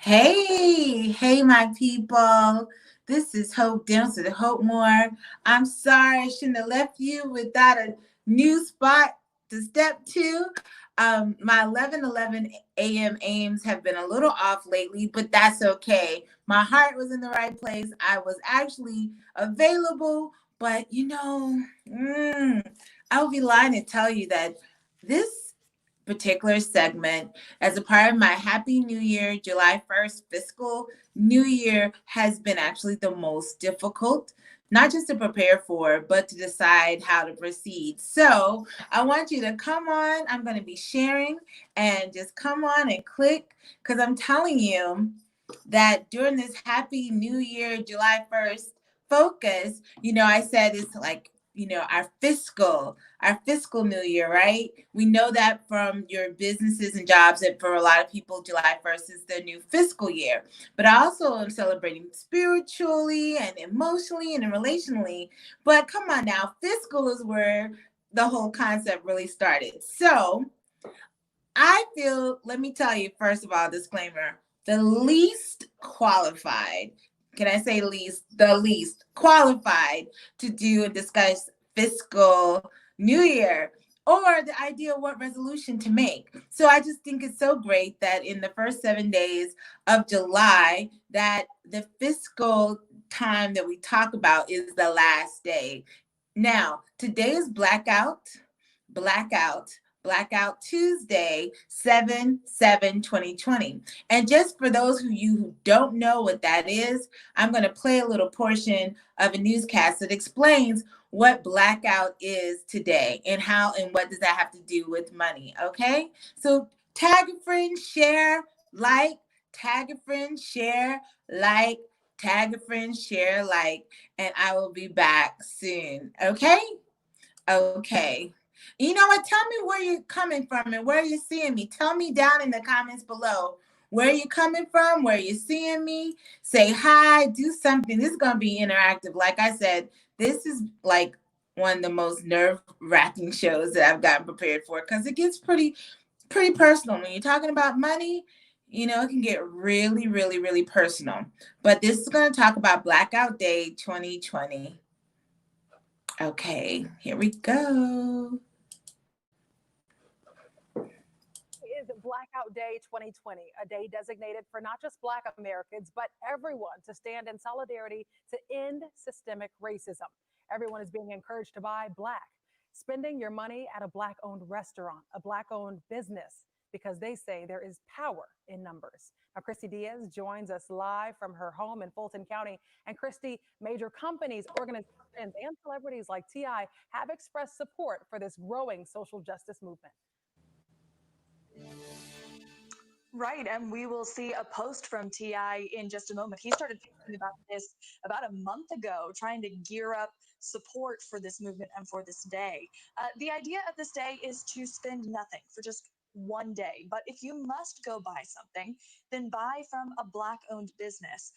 Hey, my people. This is Hope Dance with Hope More. I'm sorry I shouldn't have left you without a new spot to step to. My 11:11 a.m. aims have been a little off lately, but that's okay. My heart was in the right place. I was actually available, but I would be lying to tell you that this particular segment as a part of my Happy New Year, July 1st fiscal New Year has been actually the most difficult, not just to prepare for, but to decide how to proceed. So I want you to come on. I'm going to be sharing and just come on and click because I'm telling you that during this Happy New Year, July 1st focus, I said it's like, our fiscal new year, right? We know that from your businesses and jobs that for a lot of people, July 1st is their new fiscal year. But I also am celebrating spiritually and emotionally and relationally. But come on now, fiscal is where the whole concept really started. So I feel, let me tell you, first of all, disclaimer, the least qualified, can I say least, the least qualified to do and discuss fiscal new year or the idea of what resolution to make. So I just think it's so great that in the first 7 days of July, that the fiscal time that we talk about is the last day. Now, today is blackout, Blackout Tuesday, 7/7/2020. And just for those of you who don't know what that is, I'm going to play a little portion of a newscast that explains what blackout is today and how and what does that have to do with money. Okay. So tag a friend, share, like, tag a friend, share, like, tag a friend, share, like, and I will be back soon. Okay. Okay. You know what? Tell me where you're coming from and where you're seeing me. Tell me down in the comments below where you're coming from, where you're seeing me. Say hi, do something. This is going to be interactive. Like I said, this is like one of the most nerve-wracking shows that I've gotten prepared for because it gets pretty personal. When you're talking about money, it can get really, really, really personal. But this is going to talk about Blackout Day 2020. Okay, here we go. Is Blackout Day 2020, a day designated for not just Black Americans, but everyone to stand in solidarity to end systemic racism. Everyone is being encouraged to buy Black, spending your money at a Black owned restaurant, a Black owned business, because they say there is power in numbers. Now, Christy Diaz joins us live from her home in Fulton County. And Christy, major companies, organizations, and celebrities like T.I. have expressed support for this growing social justice movement. Right, and we will see a post from Ti in just a moment. He started talking about this about a month ago, trying to gear up support for this movement and for this day. The idea of this day is to spend nothing for just one day. But if you must go buy something, then buy from a Black owned business.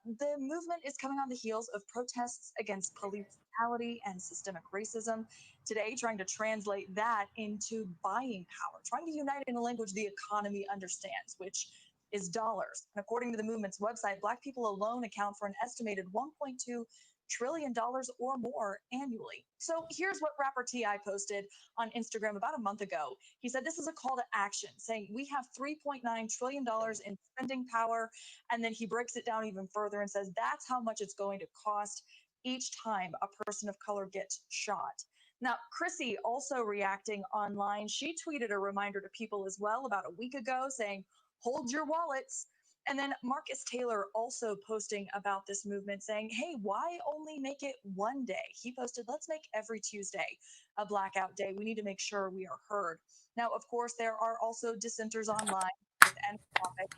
The movement is coming on the heels of protests against police brutality and systemic racism. Today, trying to translate that into buying power, trying to unite in a language the economy understands, which is dollars. And according to the movement's website, Black people alone account for an estimated $1.2 trillion or more annually. So here's what rapper T.I. posted on Instagram about a month ago. He said this is a call to action, saying we have $3.9 trillion in spending power. And then he breaks it down even further and says that's how much it's going to cost each time a person of color gets shot. Now, Chrissy also reacting online. She tweeted a reminder to people as well about a week ago saying, hold your wallets. And then Marcus Taylor also posting about this movement saying, hey, why only make it one day? He posted, let's make every Tuesday a blackout day. We need to make sure we are heard. Now, of course, there are also dissenters online with any topic.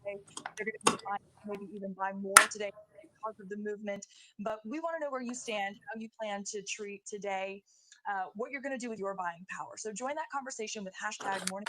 They're going to be buying, maybe even buy more today because of the movement. But we want to know where you stand, how you plan to treat today, what you're going to do with your buying power. So join that conversation with hashtag morning.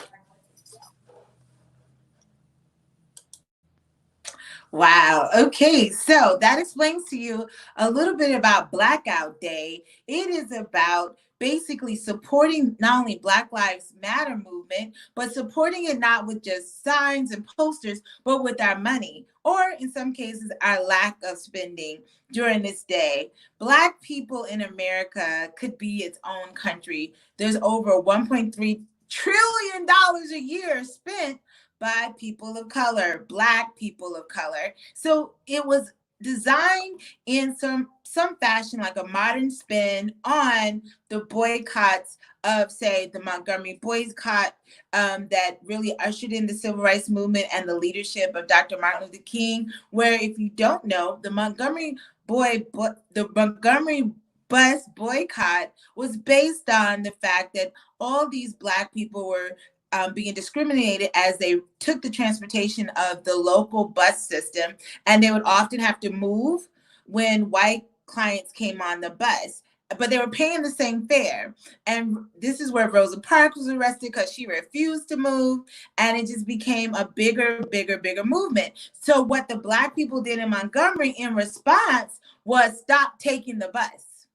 Wow. Okay. So that explains to you a little bit about Blackout Day. It is about basically supporting not only Black Lives Matter movement, but supporting it not with just signs and posters, but with our money, or in some cases, our lack of spending during this day. Black people in America could be its own country. There's over $1.3 trillion a year spent by people of color, Black people of color. So it was designed in some fashion, like a modern spin on the boycotts of, say, the Montgomery boycott that really ushered in the civil rights movement and the leadership of Dr. Martin Luther King. Where, if you don't know, the Montgomery bus boycott was based on the fact that all these Black people were being discriminated as they took the transportation of the local bus system, and they would often have to move when white clients came on the bus, but they were paying the same fare. And this is where Rosa Parks was arrested because she refused to move, and it just became a bigger movement. So what the Black people did in Montgomery in response was stop taking the bus,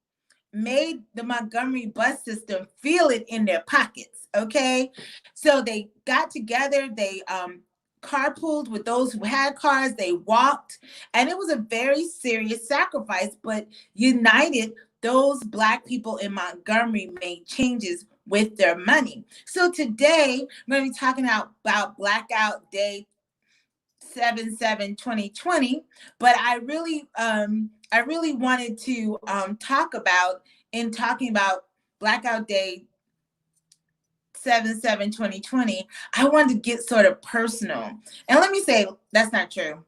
made the Montgomery bus system feel it in their pockets. Okay. So they got together, they carpooled with those who had cars, they walked, and it was a very serious sacrifice, but united those Black people in Montgomery made changes with their money. So today we're going to be talking about Blackout Day 7/7/2020, but I really wanted to talk about, in talking about Blackout Day 7/7/2020, I wanted to get sort of personal. And let me say, that's not true.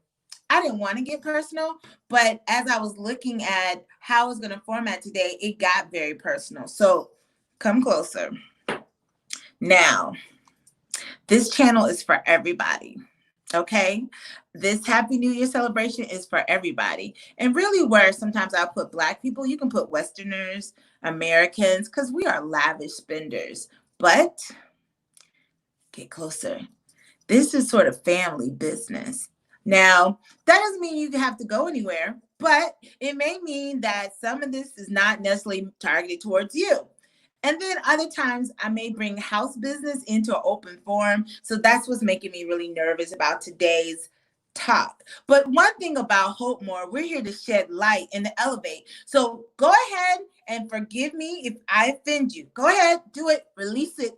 I didn't want to get personal, but as I was looking at how I was going to format today, it got very personal. So come closer. Now, this channel is for everybody. Okay, this Happy New Year celebration is for everybody. And really, where sometimes I'll put Black people, you can put Westerners, Americans, because we are lavish spenders. But get closer. This is sort of family business. Now, that doesn't mean you have to go anywhere, but it may mean that some of this is not necessarily targeted towards you. And then other times I may bring house business into an open forum. So that's what's making me really nervous about today's talk. But one thing about Hope More, we're here to shed light and to elevate. So go ahead and forgive me if I offend you. Go ahead, do it, release it.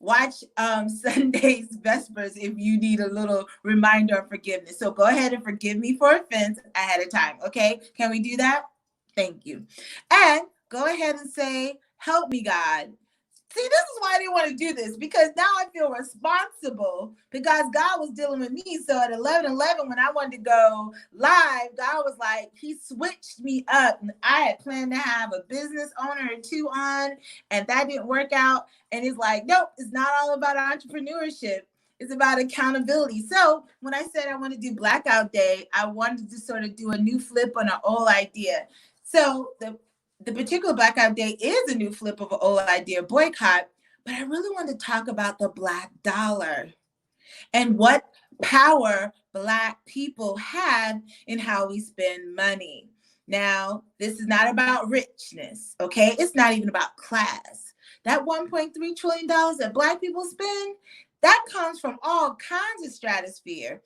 Watch Sunday's Vespers if you need a little reminder of forgiveness. So go ahead and forgive me for offense ahead of time. Okay, can we do that? Thank you. And go ahead and say, help me, God. See, this is why I didn't want to do this, because now I feel responsible, because God was dealing with me. So at 11:11, when I wanted to go live, God was like, he switched me up. And I had planned to have a business owner or two on, and that didn't work out. And he's like, nope, it's not all about entrepreneurship. It's about accountability. So when I said I want to do Blackout Day, I wanted to sort of do a new flip on an old idea. So the particular Blackout Day is a new flip of an old idea, boycott, but I really want to talk about the Black dollar and what power Black people have in how we spend money. Now, this is not about richness, okay? It's not even about class. That $1.3 trillion that Black people spend, that comes from all kinds of stratosphere.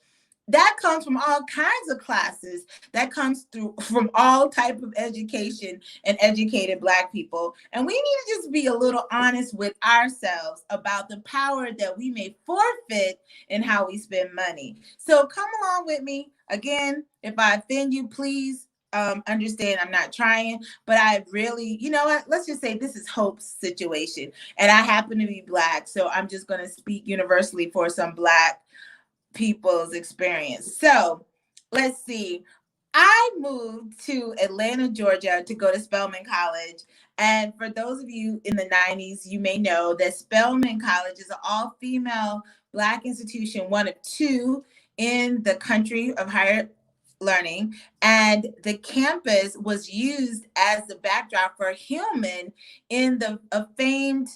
That comes from all kinds of classes. That comes through from all type of education and educated Black people. And we need to just be a little honest with ourselves about the power that we may forfeit in how we spend money. So come along with me. Again, if I offend you, please understand I'm not trying, but I really, you know what? Let's just say this is Hope's situation. And I happen to be Black, so I'm just going to speak universally for some Black people's experience. So let's see. I moved to Atlanta, Georgia to go to Spelman College. And for those of you in the 90s, you may know that Spelman College is an all-female Black institution, one of two in the country of higher learning. And the campus was used as the backdrop for Hillman in a famed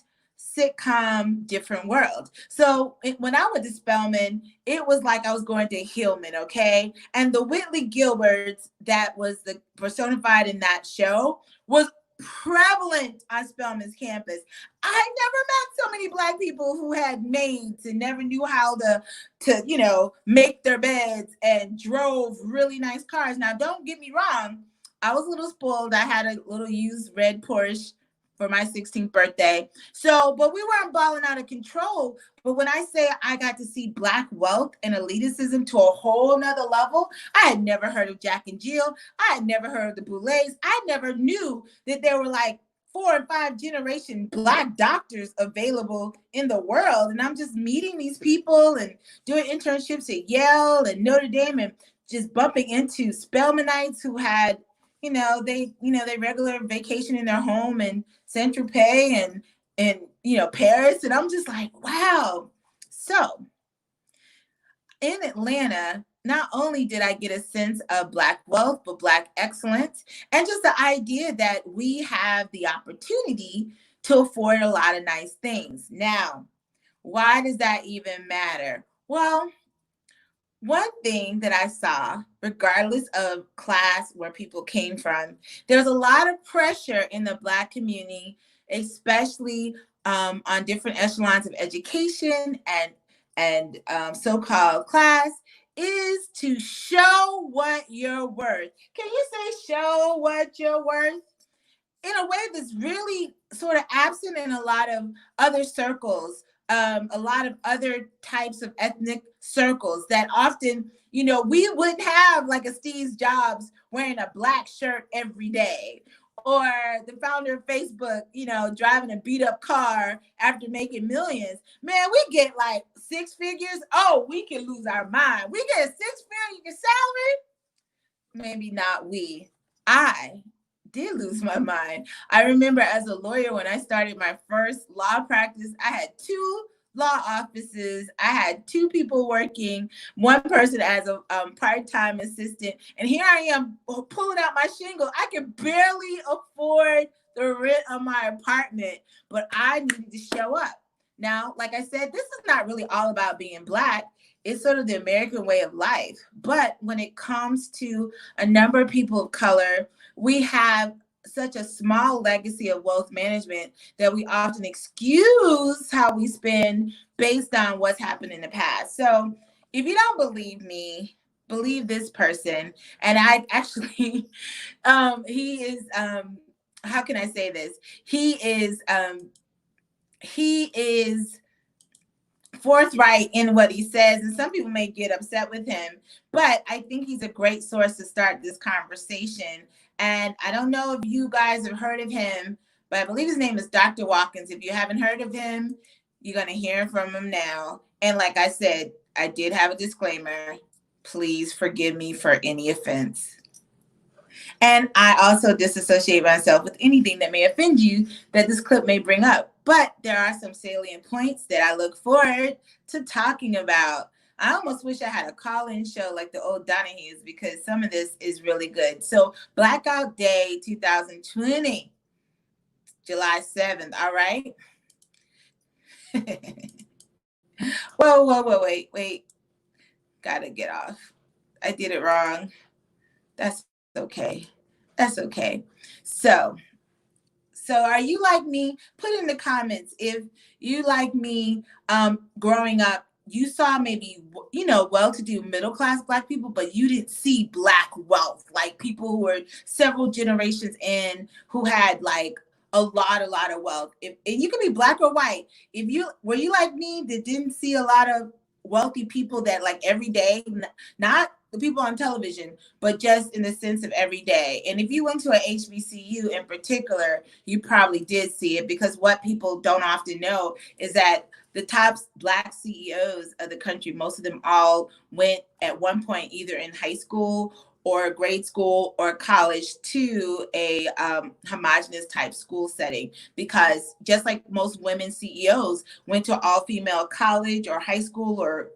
sitcom different world. So when I went to Spelman, it was like I was going to Hillman, okay? And the Whitley Gilberts that was the personified in that show was prevalent on Spelman's campus. I never met so many Black people who had maids and never knew how to make their beds and drove really nice cars. Now, don't get me wrong, I was a little spoiled. I had a little used red Porsche for my 16th birthday. So, but we weren't balling out of control. But when I say I got to see Black wealth and elitism to a whole nother level, I had never heard of Jack and Jill. I had never heard of the Boulets. I never knew that there were like 4 and 5 generation Black doctors available in the world. And I'm just meeting these people and doing internships at Yale and Notre Dame and just bumping into Spelmanites who had, they regular vacation in their home in Saint-Tropez and Paris. And I'm just like, wow. So in Atlanta, not only did I get a sense of Black wealth, but Black excellence, and just the idea that we have the opportunity to afford a lot of nice things. Now, why does that even matter? Well, one thing that I saw, regardless of class where people came from, there's a lot of pressure in the Black community, especially on different echelons of education and so-called class, is to show what you're worth. Can you say show what you're worth? In a way that's really sort of absent in a lot of other circles, a lot of other types of ethnic circles that often, we wouldn't have like a Steve Jobs wearing a Black shirt every day, or the founder of Facebook, driving a beat up car after making millions. Man, we get like 6 figures. Oh, we can lose our mind. We get a 6-figure salary. Maybe not we. I did lose my mind. I remember as a lawyer, when I started my first law practice, I had 2 law offices. I had 2 people working, one person as a part-time assistant. And here I am pulling out my shingle. I can barely afford the rent of my apartment, but I needed to show up. Now, like I said, this is not really all about being Black. It's sort of the American way of life. But when it comes to a number of people of color, we have such a small legacy of wealth management that we often excuse how we spend based on what's happened in the past. So if you don't believe me, believe this person. And I actually, he is, how can I say this? He is forthright in what he says, and some people may get upset with him, but I think he's a great source to start this conversation. And I don't know if you guys have heard of him, but I believe his name is Dr. Watkins. If you haven't heard of him, you're going to hear from him now. And like I said, I did have a disclaimer. Please forgive me for any offense. And I also disassociate myself with anything that may offend you that this clip may bring up. But there are some salient points that I look forward to talking about. I almost wish I had a call-in show like the old Donahues, because some of this is really good. So Blackout Day 2020, July 7th, all right? Whoa, wait. Gotta get off. I did it wrong. That's okay. So are you like me? Put in the comments if you, like me, growing up, you saw maybe, well-to-do middle-class Black people, but you didn't see Black wealth, like people who were several generations in, who had like a lot of wealth. And you can be Black or white. Were you like me that didn't see a lot of wealthy people that like every day, not the people on television, but just in the sense of every day? And if you went to a HBCU in particular, you probably did see it, because what people don't often know is that the top Black CEOs of the country, most of them all went at one point either in high school or grade school or college to a homogenous type school setting, because just like most women CEOs went to all female college or high school or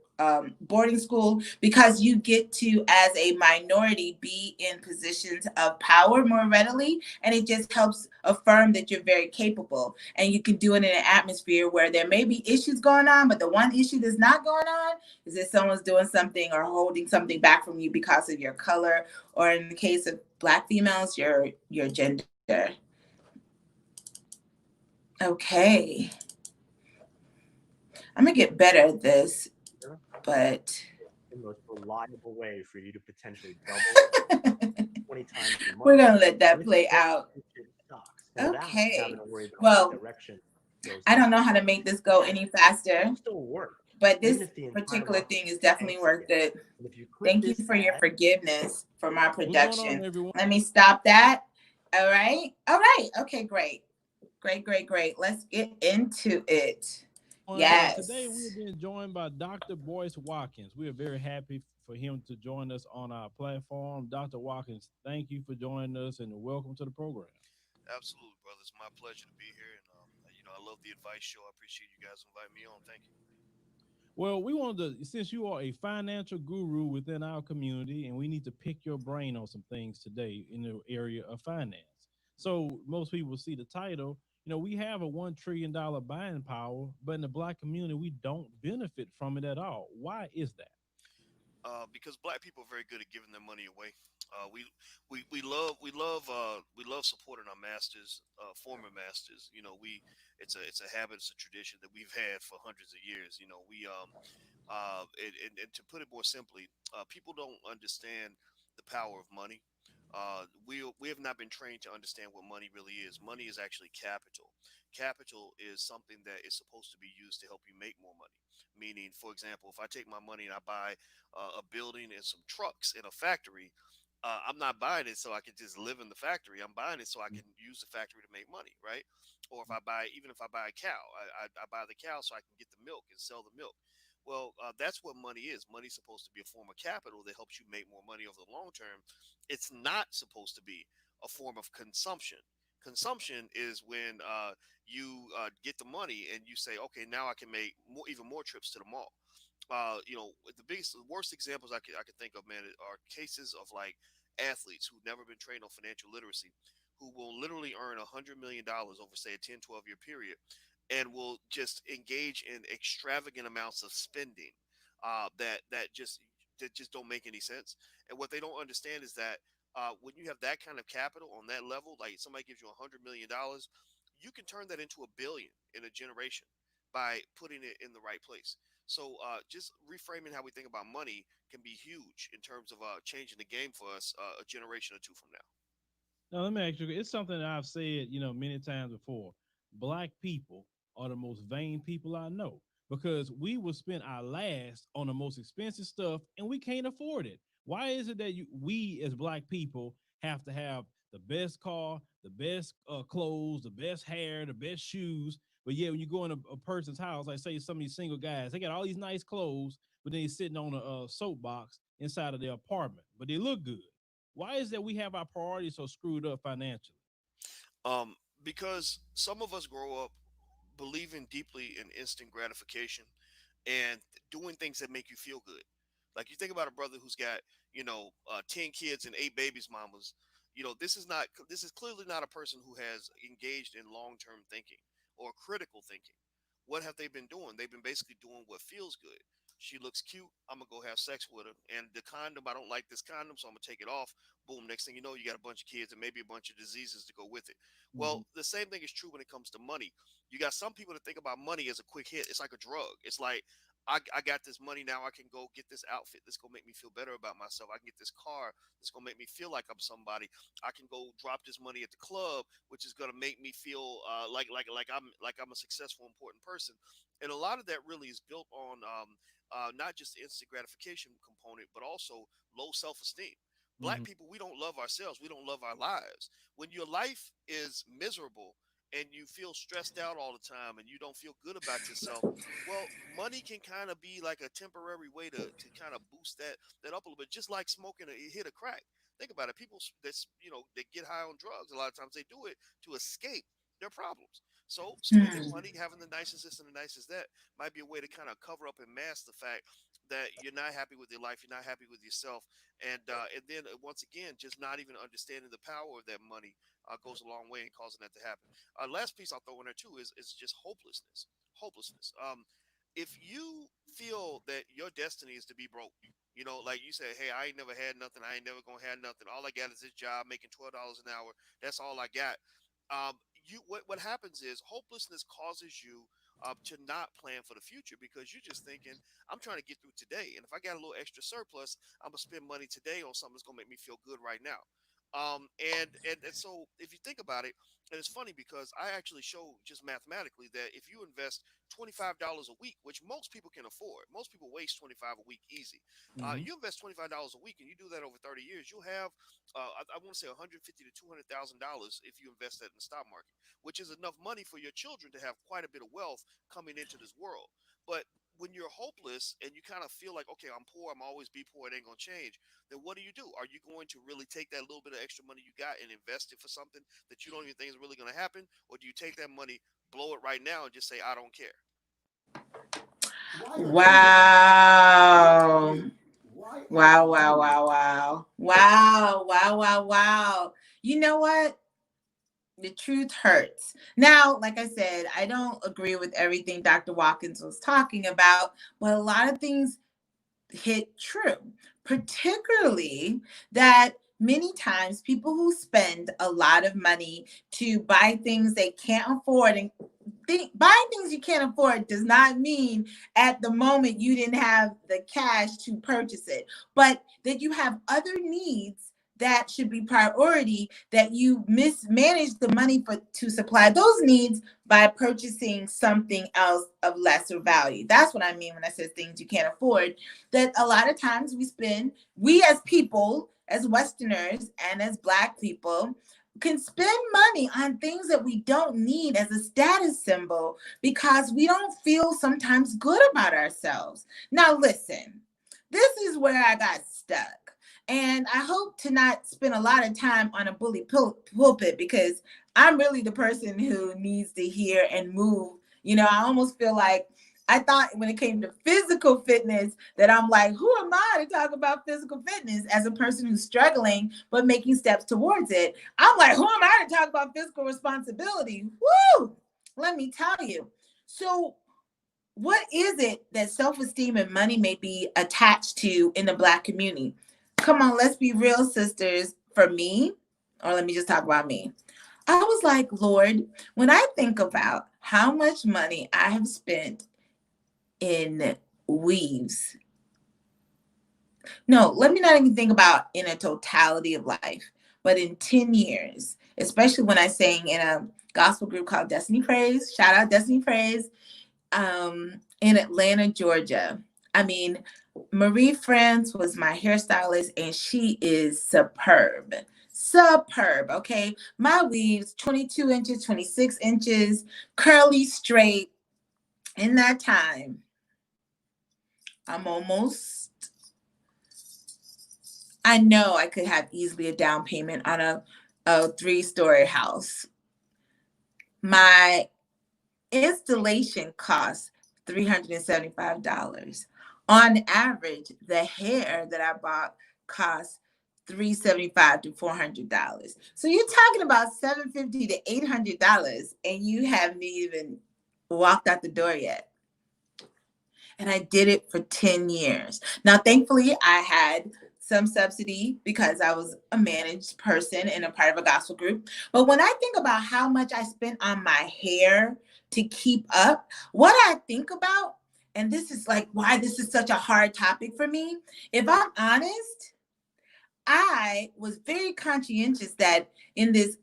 boarding school, because you get to, as a minority, be in positions of power more readily, and it just helps affirm that you're very capable, and you can do it in an atmosphere where there may be issues going on, but the one issue that's not going on is if someone's doing something or holding something back from you because of your color, or in the case of Black females, your gender. Okay, I'm gonna get better at this, but The most reliable way for you to potentially double 20 times your we're money gonna let that with play no out. future stocks without having Okay. to worry about Well, what direction goes I don't next. know how to make this go any faster, It'll still work, but even this if the entire particular market thing is definitely tanks worth again. it. And if you click Thank you this for your ad, forgiveness for my What's going on, production. everyone? Let me stop that. All right. All right. Okay, great. Great, great, great. Let's get into it. Today we are Yes. being joined by Dr. Boyce Watkins. We are very happy for him to join us on our platform. Dr. Watkins, thank you for joining us and welcome to the program. Absolutely, brother. It's my pleasure to be here, and I love the advice show. I appreciate you guys inviting me on. Thank you. Well, we wanted to, since you are a financial guru within our community, and we need to pick your brain on some things today in the area of finance. So most people see the title. We have a $1 trillion buying power, but in the Black community, we don't benefit from it at all. Why is that? Because black people are very good at giving their money away. We love supporting our masters, former masters. It's a habit, it's a tradition that we've had for hundreds of years. And to put it more simply, people don't understand the power of money. We have not been trained to understand what money really is. Money is actually capital. Capital is something that is supposed to be used to help you make more money. Meaning, for example, if I take my money and I buy a building and some trucks in a factory, I'm not buying it so I can just live in the factory. I'm buying it so I can use the factory to make money, right? Or even if I buy a cow, I buy the cow so I can get the milk and sell the milk. Well, that's what money is. Money's supposed to be a form of capital that helps you make more money over the long term. It's not supposed to be a form of consumption. Consumption is when you get the money and you say, okay, now I can make even more trips to the mall. The worst examples I could think of, man, are cases of like athletes who've never been trained on financial literacy, who will literally earn $100 million over, say, a 10, 12 year period, and will just engage in extravagant amounts of spending that just don't make any sense. And what they don't understand is that when you have that kind of capital on that level, like somebody gives you $100 million, you can turn that into a billion in a generation by putting it in the right place. So just reframing how we think about money can be huge in terms of changing the game for us a generation or two from now. Now, let me ask you, it's something that I've said, many times before. Black people are the most vain people I know because we will spend our last on the most expensive stuff and we can't afford it. Why is it that we as black people have to have the best car, the best clothes, the best hair, the best shoes? But yeah, when you go in a person's house, like say some of these single guys, they got all these nice clothes, but then they're sitting on a soapbox inside of their apartment, but they look good. Why is that we have our priorities so screwed up financially? Um, because some of us grow up believing deeply in instant gratification and doing things that make you feel good. Like you think about a brother who's got 10 kids and 8 babies mamas. This is clearly not a person who has engaged in long term thinking or critical thinking. What have they been doing? They've been basically doing what feels good. She looks cute. I'm gonna go have sex with her. And the condom, I don't like this condom, so I'm gonna take it off. Boom. Next thing you know, you got a bunch of kids and maybe a bunch of diseases to go with it. Mm-hmm. Well, the same thing is true when it comes to money. You got some people that think about money as a quick hit. It's like a drug. It's like I got this money now. I can go get this outfit that's gonna make me feel better about myself. I can get this car that's gonna make me feel like I'm somebody. I can go drop this money at the club, which is gonna make me feel like I'm a successful, important person. And a lot of that really is built on not just the instant gratification component, but also low self esteem. Black Mm-hmm. people, we don't love ourselves. We don't love our lives. When your life is miserable and you feel stressed out all the time and you don't feel good about yourself, well, money can kind of be like a temporary way to kind of boost that up a little bit, just like smoking a hit of crack. Think about it. People that's they get high on drugs. A lot of times they do it to escape their problems. So spending Hmm. money, having the nicest this and the nicest that might be a way to kind of cover up and mask the fact that you're not happy with your life, you're not happy with yourself, and then once again, just not even understanding the power of that money goes a long way in causing that to happen. Last piece I'll throw in there too is just hopelessness. Hopelessness. If you feel that your destiny is to be broke, like you say, hey, I ain't never had nothing, I ain't never gonna have nothing. All I got is this job making $12 an hour. That's all I got. What happens is hopelessness causes you to not plan for the future because you're just thinking, I'm trying to get through today, and if I got a little extra surplus, I'm gonna spend money today on something that's gonna make me feel good right now. And so if you think about it, and it's funny because I actually show just mathematically that if you invest $25 a week, which most people can afford, most people waste 25 a week easy. Mhm. You invest $25 a week and you do that over 30 years, you'll have I want to say 150 to $200,000 if you invest that in the stock market, which is enough money for your children to have quite a bit of wealth coming into this world. But when you're hopeless and you kind of feel like, okay, I'm poor, I'm always be poor, it ain't gonna change, then what do? Are you going to really take that little bit of extra money you got and invest it for something that you don't even think is really gonna happen? Or do you take that money, blow it right now, and just say, I don't care? Wow. Wow, wow, wow, wow. Wow, wow, wow, wow. You know what? The truth hurts. Now, like I said, I don't agree with everything Dr. Watkins was talking about, but a lot of things hit true, particularly that many times people who spend a lot of money to buy things they can't afford and buying things you can't afford does not mean at the moment you didn't have the cash to purchase it, but that you have other needs that should be priority, that you mismanage the money for to supply those needs by purchasing something else of lesser value. That's what I mean when I say things you can't afford. That a lot of times we as people, as Westerners and as Black people, can spend money on things that we don't need as a status symbol because we don't feel sometimes good about ourselves. Now, listen, this is where I got stuck. And I hope to not spend a lot of time on a bully pulpit because I'm really the person who needs to hear and move. I almost feel like I thought when it came to physical fitness that I'm like, who am I to talk about physical fitness as a person who's struggling but making steps towards it? I'm like, who am I to talk about fiscal responsibility? Woo! Let me tell you. So, what is it that self-esteem and money may be attached to in the Black community? Come on, let's be real, sisters. For me, or let me just talk about me. I was like, Lord, when I think about how much money I have spent in weaves. No, let me not even think about in a totality of life, but in 10 years, especially when I sang in a gospel group called Destiny Praise, shout out Destiny Praise, in Atlanta, Georgia. I mean, Marie France was my hairstylist and she is superb. Superb, okay? My weaves, 22 inches, 26 inches, curly, straight. In that time, I'm almost, I know I could have easily a down payment on a 3-story house. My installation costs $375. On average, the hair that I bought costs $375 to $400. So you're talking about $750 to $800 and you haven't even walked out the door yet. And I did it for 10 years. Now, thankfully, I had some subsidy because I was a managed person and a part of a gospel group. But when I think about how much I spent on my hair to keep up, what I think about, and this is like why this is such a hard topic for me, if I'm honest, I was very conscientious that in this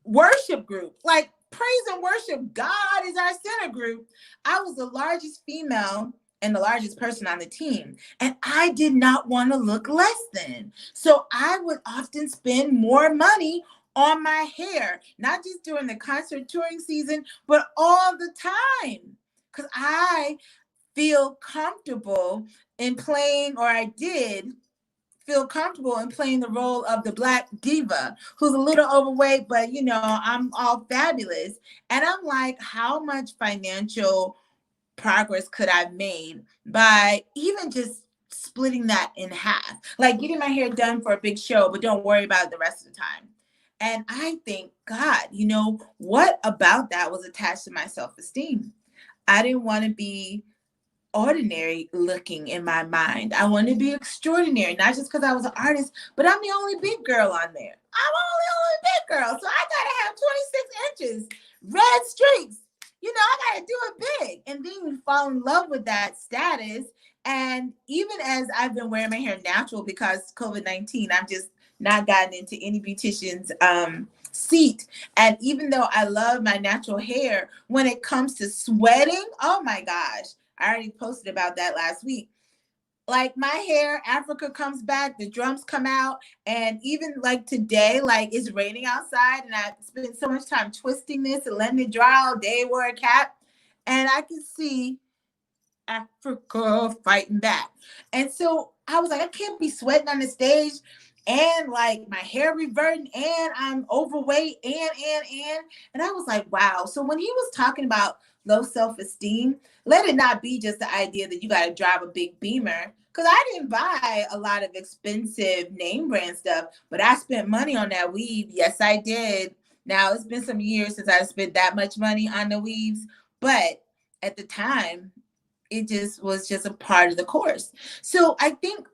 worship group, like praise and worship, God is our center group, I was the largest female and the largest person on the team. And I did not want to look less than. So I would often spend more money on my hair, not just during the concert touring season, but all the time. Because I feel comfortable in playing, or I did feel comfortable in playing the role of the Black diva who's a little overweight, but you know, I'm all fabulous. And I'm like, how much financial progress could I have made by even just splitting that in half? Like getting my hair done for a big show, but don't worry about it the rest of the time. And I think, God, you know, what about that was attached to my self-esteem? I didn't want to be ordinary looking in my mind. I wanted to be extraordinary, not just because I was an artist, but I'm the only big girl on there. I'm only big girl. So I gotta have 26 inches, red streaks. You know, I gotta do it big. And then you fall in love with that status. And even as I've been wearing my hair natural because COVID-19, I've just not gotten into any beautician's seat. And even though I love my natural hair, when it comes to sweating, oh my gosh, I already posted about that last week. Like my hair, Africa comes back, the drums come out, and even like today, like it's raining outside, and I spent so much time twisting this and letting it dry all day, wore a cap, and I could see Africa fighting back. And so I was like, I can't be sweating on the stage and like my hair reverting and I'm overweight and I was like, wow. So when he was talking about low self-esteem, let it not be just the idea that you got to drive a big Beamer, because I didn't buy a lot of expensive name brand stuff, but I spent money on that weave. Yes, I did. Now it's been some years since I spent that much money on the weaves, but at the time it just was just a part of the course. So I think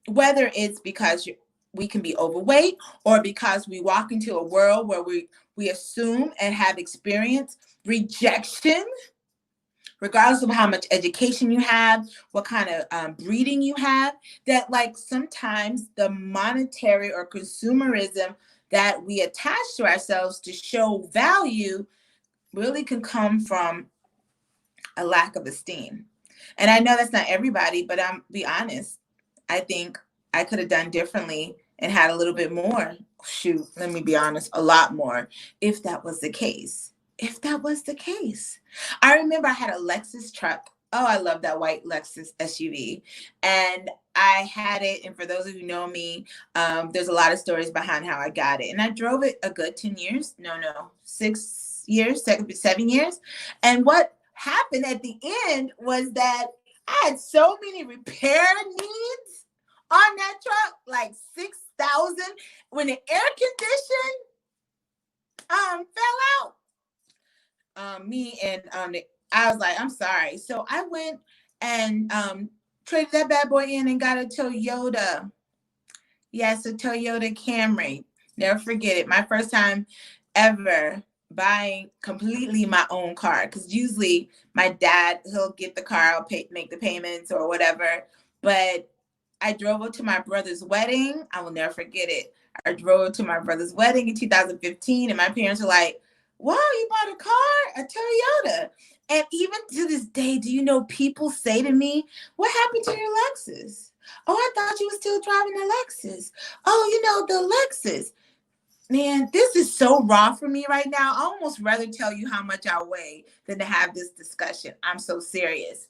whether it's because we can be overweight or because we walk into a world where we assume and have experienced rejection, regardless of how much education you have, what kind of breeding you have, that like sometimes the monetary or consumerism that we attach to ourselves to show value really can come from a lack of esteem. And I know that's not everybody, but I'm be honest, I think I could have done differently and had a little bit more. Shoot, let me be honest, a lot more if that was the case. If that was the case. I remember I had a Lexus truck. Oh, I love that white Lexus SUV. And I had it. And for those of you who know me, there's a lot of stories behind how I got it. And I drove it a good 10 years. No, 6 years, 7 years. And what happened at the end was that I had so many repair needs on that truck, like 6,000. When the air condition fell out, I was like, I'm sorry. So I went and traded that bad boy in and got a Toyota. Yes, a Toyota Camry. Never forget it. My first time ever buying completely my own car, because usually my dad, he'll get the car, I'll make the payments or whatever. But I drove up to my brother's wedding. I will never forget it. I drove to my brother's wedding in 2015, and my parents were like, wow, you bought a car, a Toyota. And even to this day, do you know, people say to me, what happened to your Lexus? Oh, I thought you were still driving the Lexus. Oh, you know, the Lexus. Man, this is so raw for me right now. I almost rather tell you how much I weigh than to have this discussion. I'm so serious.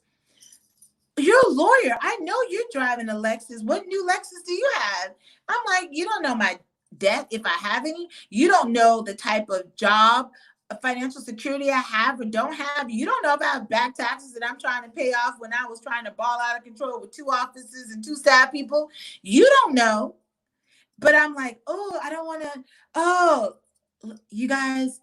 You're a lawyer. I know you're driving a Lexus. What new Lexus do you have? I'm like, you don't know my debt, if I have any. You don't know the type of job, financial security I have or don't have. You don't know about back taxes that I'm trying to pay off when I was trying to ball out of control with 2 offices and 2 staff people. You don't know. But I'm like, oh, I don't want to. Oh, you guys,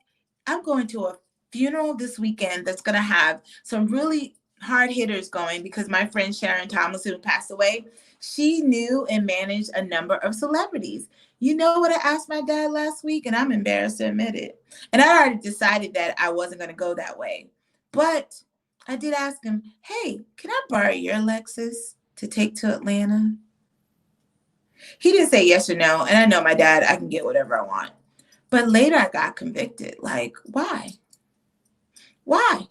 I'm going to a funeral this weekend that's going to have some really hard hitters going, because my friend Sharon Thomas, who passed away, she knew and managed a number of celebrities. You know what I asked my dad last week, and I'm embarrassed to admit it. And I already decided that I wasn't going to go that way. But I did ask him, hey, can I borrow your Lexus to take to Atlanta? He didn't say yes or no. And I know my dad, I can get whatever I want. But later I got convicted. Like, why? Why?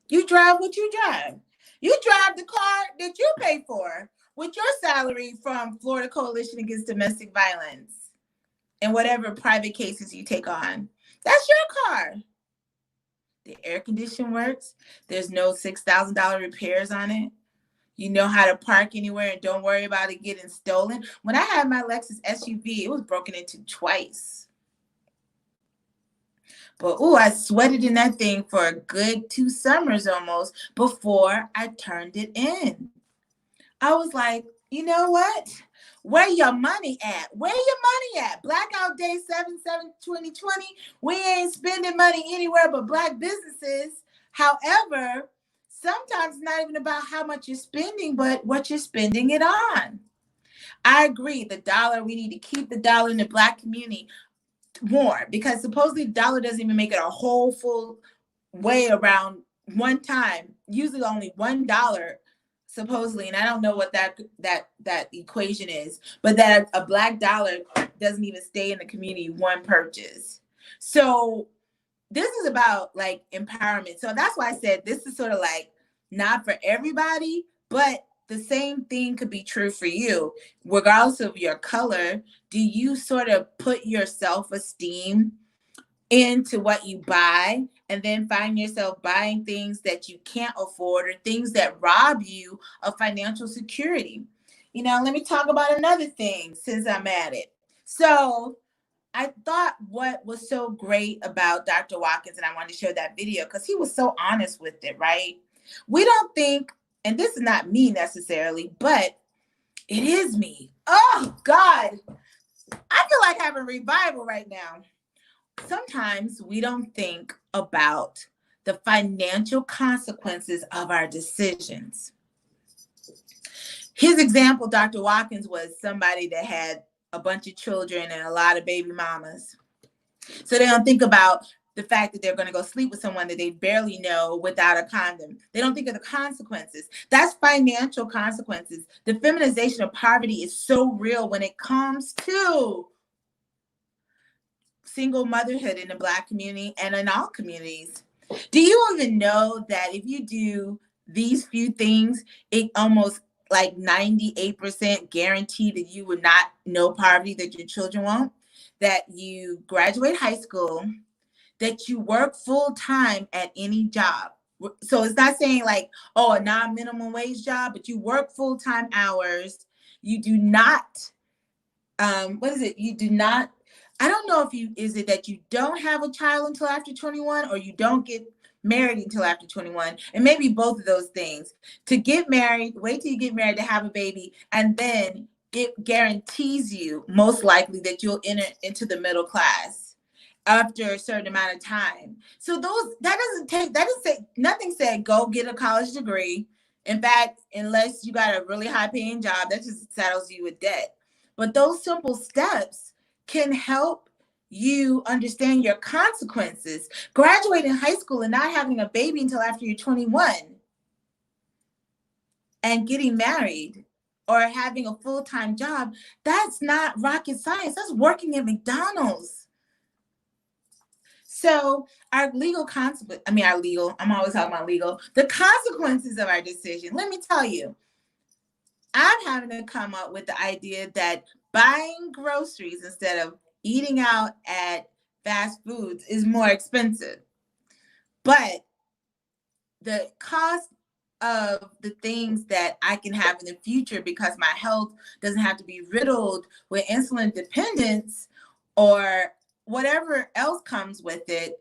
You drive what you drive. You drive the car that you pay for with your salary from Florida Coalition Against Domestic Violence and whatever private cases you take on. That's your car. The air condition works. There's no $6,000 repairs on it. You know how to park anywhere and don't worry about it getting stolen. When I had my Lexus SUV, it was broken into twice. But I sweated in that thing for a good 2 summers almost before I turned it in. I was like, you know what? Where your money at? Where your money at? Blackout Day 7/7/2020. We ain't spending money anywhere but Black businesses. However, sometimes it's not even about how much you're spending, but what you're spending it on. I agree. The dollar, we need to keep the dollar in the Black community more, because supposedly the dollar doesn't even make it a whole full way around one time. Usually only $1 supposedly, and I don't know what that equation is, but that a Black dollar doesn't even stay in the community one purchase. So this is about like empowerment. So that's why I said this is sort of like not for everybody, but the same thing could be true for you, regardless of your color. Do you sort of put your self-esteem into what you buy, and then find yourself buying things that you can't afford or things that rob you of financial security? Let me talk about another thing since I'm at it. So I thought what was so great about Dr. Watkins, and I wanted to show that video because he was so honest with it, right? We don't think, and this is not me necessarily, but it is me. Oh, God. I feel like having revival right now. Sometimes we don't think about the financial consequences of our decisions. His example, Dr. Watkins, was somebody that had a bunch of children and a lot of baby mamas. So they don't think about the fact that they're going to go sleep with someone that they barely know without a condom. They don't think of the consequences. That's financial consequences. The feminization of poverty is so real when it comes to single motherhood in the Black community and in all communities. Do you even know that if you do these few things, it almost like 98% guarantee that you would not know poverty, that your children won't, that you graduate high school, that you work full time at any job. So it's not saying like, a non-minimum wage job, but you work full-time hours. You do not, you do not, I don't know is it that you don't have a child until after 21, or you don't get married until after 21, and maybe both of those things. To get married, wait till you get married to have a baby, and then it guarantees you most likely that you'll enter into the middle class after a certain amount of time. So nothing said go get a college degree. In fact, unless you got a really high paying job, that just saddles you with debt. But those simple steps can help you understand your consequences. Graduating high school and not having a baby until after you're 21, and getting married or having a full-time job, that's not rocket science. That's working at McDonald's. So I'm always talking about legal, the consequences of our decision. Let me tell you, I'm having to come up with the idea that buying groceries instead of eating out at fast foods is more expensive. But the cost of the things that I can have in the future, because my health doesn't have to be riddled with insulin dependence or whatever else comes with it,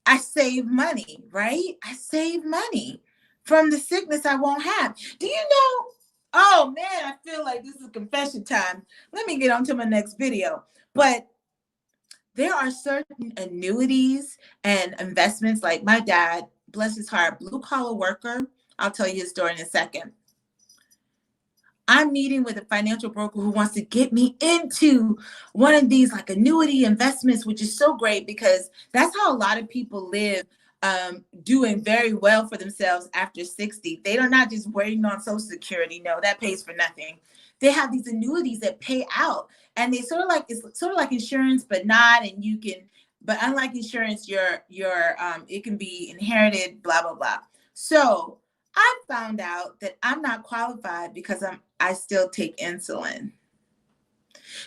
I save money, right? I save money from the sickness I won't have. Do you know? Oh man, I feel like this is confession time. Let me get on to my next video. But there are certain annuities and investments, like my dad, bless his heart, blue collar worker. I'll tell you his story in a second. I'm meeting with a financial broker who wants to get me into one of these like annuity investments, which is so great because that's how a lot of people live, doing very well for themselves after 60. They are not just waiting on Social Security. No, that pays for nothing. They have these annuities that pay out, and it's sort of like insurance, but not. And but unlike insurance, it can be inherited, blah, blah, blah. So I found out that I'm not qualified because I still take insulin.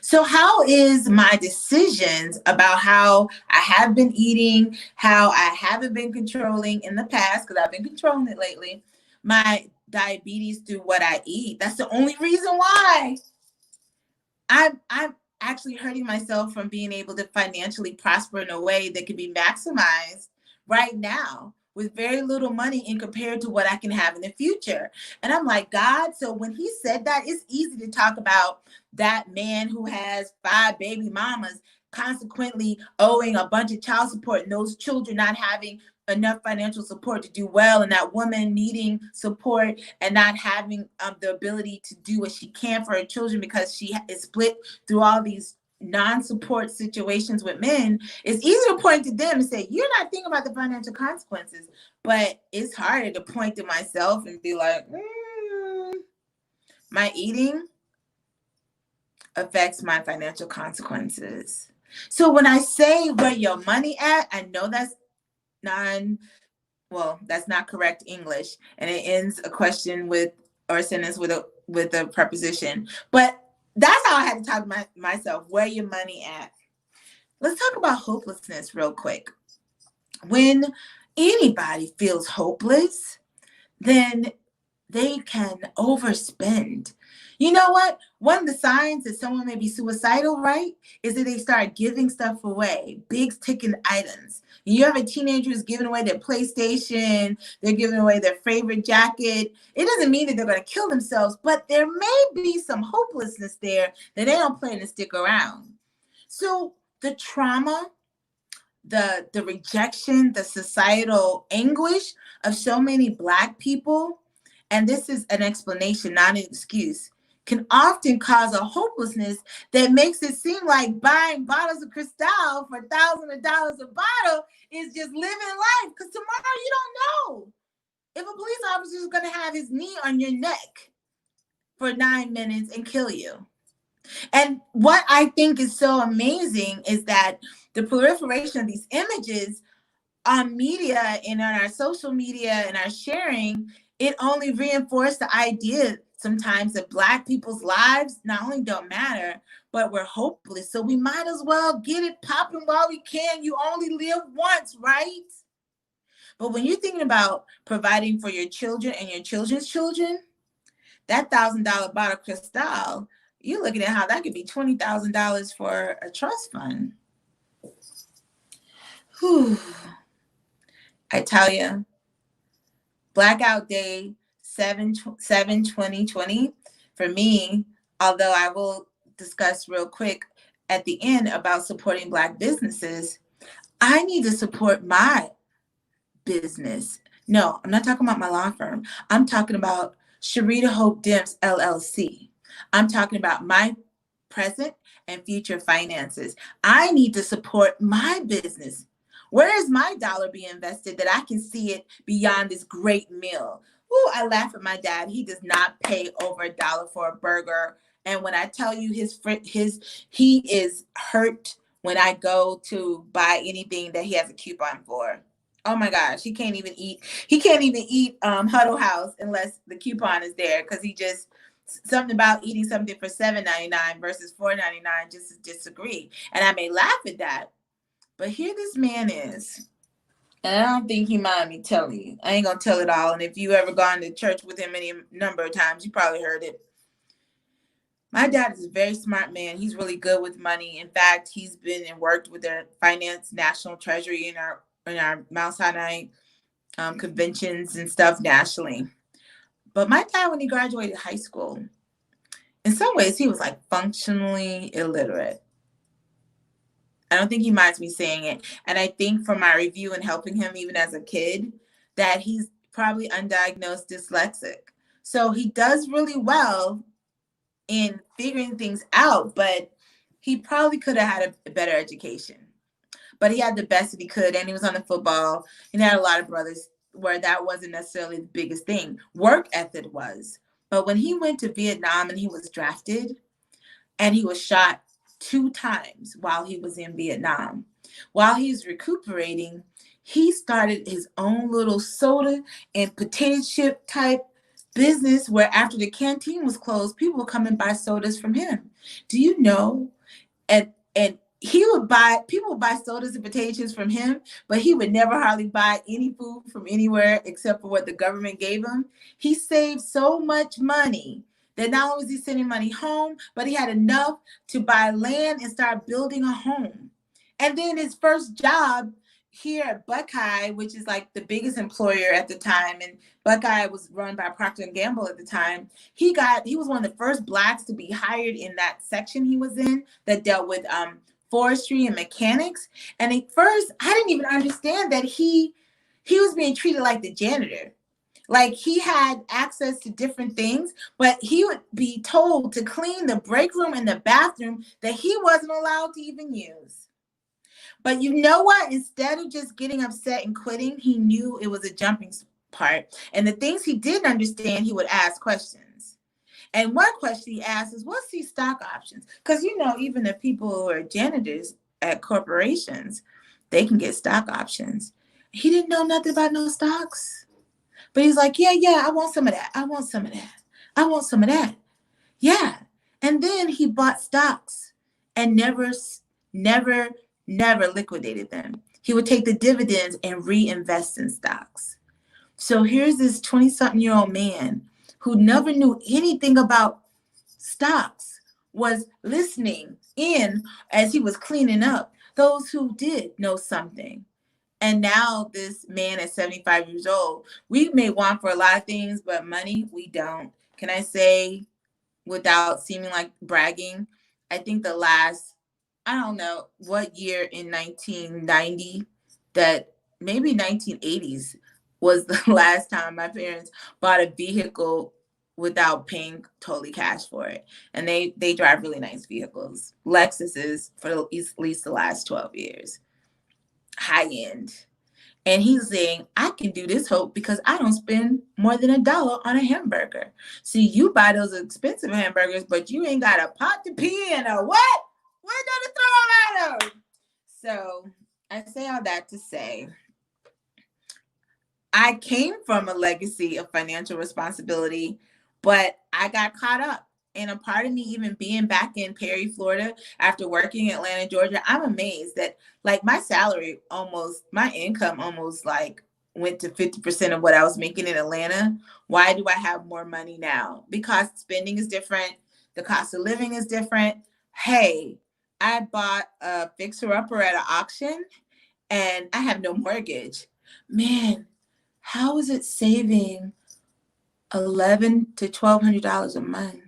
So how is my decisions about how I have been eating, how I haven't been controlling in the past, because I've been controlling it lately, my diabetes through what I eat. That's the only reason why I'm actually hurting myself from being able to financially prosper in a way that can be maximized right now with very little money in compared to what I can have in the future. And I'm like, God, so when he said that, it's easy to talk about that man who has 5 baby mamas consequently owing a bunch of child support and those children not having enough financial support to do well, and that woman needing support and not having the ability to do what she can for her children because she is split through all these non-support situations with men. It's easy to point to them and say, you're not thinking about the financial consequences. But it's harder to point to myself and be like, my eating affects my financial consequences. So when I say where your money at, I know that's that's not correct English, and it ends a question with or a sentence with a preposition. But that's how I had to talk to myself. Where your money at? Let's talk about hopelessness real quick. When anybody feels hopeless, then they can overspend. You know what? One of the signs that someone may be suicidal, right, is that they start giving stuff away, big ticket items. You have a teenager who's giving away their PlayStation, they're giving away their favorite jacket. It doesn't mean that they're going to kill themselves, but there may be some hopelessness there that they don't plan to stick around. So the trauma, the rejection, the societal anguish of so many Black people, and this is an explanation, not an excuse, can often cause a hopelessness that makes it seem like buying bottles of Cristal for thousands of dollars a bottle is just living life. Because tomorrow you don't know if a police officer is going to have his knee on your neck for 9 minutes and kill you. And what I think is so amazing is that the proliferation of these images on media and on our social media and our sharing, it only reinforced the idea sometimes that Black people's lives not only don't matter, but we're hopeless. So we might as well get it popping while we can. You only live once, right? But when you're thinking about providing for your children and your children's children, that $1,000 bottle of Cristal, you're looking at how that could be $20,000 for a trust fund. Whew. I tell you, Blackout Day 7/2020 for me, although I will discuss real quick at the end about supporting Black businesses, I need to support my business. No, I'm not talking about my law firm. I'm talking about Sharita Hope Demps LLC. I'm talking about my present and future finances. I need to support my business. Where is my dollar being invested that I can see it beyond this great meal? Ooh, I laugh at my dad. He does not pay over $1 for a burger. And when I tell you he is hurt when I go to buy anything that he has a coupon for. Oh my gosh, he can't even eat Huddle House unless the coupon is there, because he just something about eating something for $7.99 versus $4.99 just disagree. And I may laugh at that, but here this man is, and I don't think he mind me telling you. I ain't gonna tell it all. And if you ever gone to church with him any number of times, you probably heard it. My dad is a very smart man. He's really good with money. In fact, he's been and worked with the Finance National Treasury in our Mount Sinai conventions and stuff nationally. But my dad, when he graduated high school, in some ways, he was like functionally illiterate. I don't think he minds me saying it. And I think from my review and helping him even as a kid, that he's probably undiagnosed dyslexic. So he does really well in figuring things out, but he probably could have had a better education. But he had the best that he could, and he was on the football. He had a lot of brothers where that wasn't necessarily the biggest thing. Work ethic was. But when he went to Vietnam and he was drafted, and he was shot 2 times while he was in Vietnam, while he was recuperating, he started his own little soda and potato chip type business where after the canteen was closed, people would come and buy sodas from him. Do you know? And people would buy sodas and potato chips from him, but he would never hardly buy any food from anywhere except for what the government gave him. He saved so much money that not only was he sending money home, but he had enough to buy land and start building a home. And then his first job here at Buckeye, which is like the biggest employer at the time, and Buckeye was run by Procter and Gamble at the time. He was one of the first blacks to be hired in that section he was in that dealt with forestry and mechanics. And at first, I didn't even understand that he was being treated like the janitor. Like he had access to different things, but he would be told to clean the break room and the bathroom that he wasn't allowed to even use. But you know what? Instead of just getting upset and quitting, he knew it was a jumping part. And the things he didn't understand, he would ask questions. And one question he asked is, what's these stock options? Because, even the people who are janitors at corporations, they can get stock options. He didn't know nothing about no stocks. But he's like, yeah, I want some of that. I want some of that. I want some of that. Yeah. And then he bought stocks and never liquidated them. He would take the dividends and reinvest in stocks. So here's this 20-something-year-old man who never knew anything about stocks, was listening in as he was cleaning up those who did know something. And now this man at 75 years old, we may want for a lot of things, but money, we don't. Can I say, without seeming like bragging, I think the last, I don't know what year in 1990, that maybe 1980s was the last time my parents bought a vehicle without paying totally cash for it. And they drive really nice vehicles. Lexuses for at least the last 12 years. High end. And he's saying, I can do this, Hope, because I don't spend more than $1 on a hamburger. See, you buy those expensive hamburgers, but you ain't got a pot to pee in or what? We're going to throw them at them. So I say all that to say, I came from a legacy of financial responsibility, but I got caught up. And a part of me, even being back in Perry, Florida, after working in Atlanta, Georgia, I'm amazed that like my income almost like went to 50% of what I was making in Atlanta. Why do I have more money now? Because spending is different. The cost of living is different. Hey, I bought a fixer-upper at an auction and I have no mortgage. Man, how is it saving $1,100 to $1,200 a month?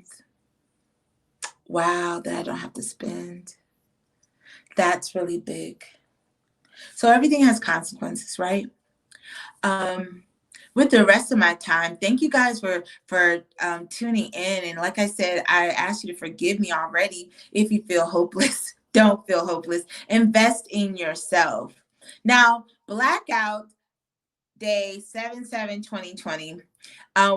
Wow, that I don't have to spend. That's really big. So everything has consequences, right? With the rest of my time, thank you guys for tuning in. And like I said, I asked you to forgive me already if you feel hopeless. Don't feel hopeless. Invest in yourself. Now, Blackout Day 7/7/2020.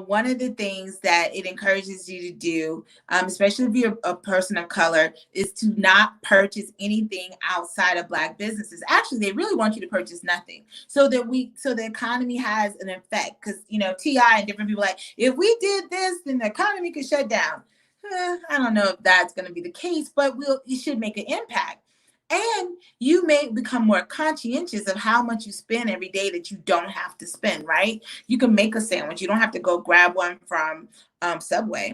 One of the things that it encourages you to do, especially if you're a person of color, is to not purchase anything outside of Black businesses. Actually, they really want you to purchase nothing, so the economy has an effect. Because T.I. and different people like, if we did this, then the economy could shut down. I don't know if that's going to be the case, but it should make an impact. And you may become more conscientious of how much you spend every day that you don't have to spend, right? You can make a sandwich. You don't have to go grab one from Subway.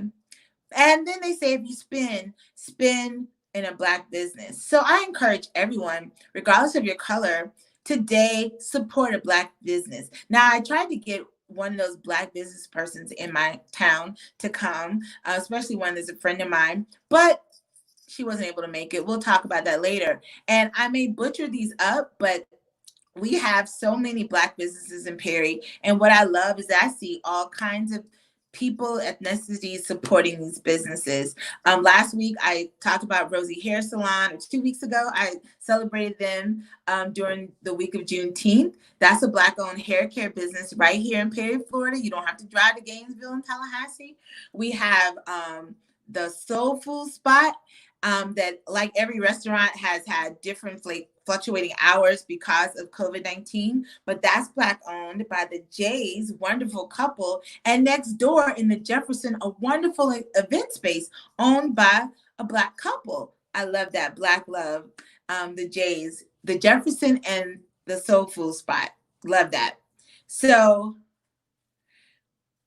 And then they say if you spend in a Black business. So I encourage everyone, regardless of your color, today support a Black business. Now, I tried to get one of those Black business persons in my town to come, especially one that's a friend of mine, but she wasn't able to make it. We'll talk about that later. And I may butcher these up, but we have so many Black businesses in Perry. And what I love is that I see all kinds of people, ethnicities supporting these businesses. Last week, I talked about Rosie Hair Salon, or 2 weeks ago, I celebrated them during the week of Juneteenth. That's a Black-owned hair care business right here in Perry, Florida. You don't have to drive to Gainesville and Tallahassee. We have the Soul Food Spot, that, like every restaurant, has had different fluctuating hours because of COVID-19, but that's Black owned by the Jays, wonderful couple, and next door in the Jefferson, a wonderful event space owned by a Black couple. I love that, Black love. the J's, the Jefferson and the Soul Food spot. Love that. So,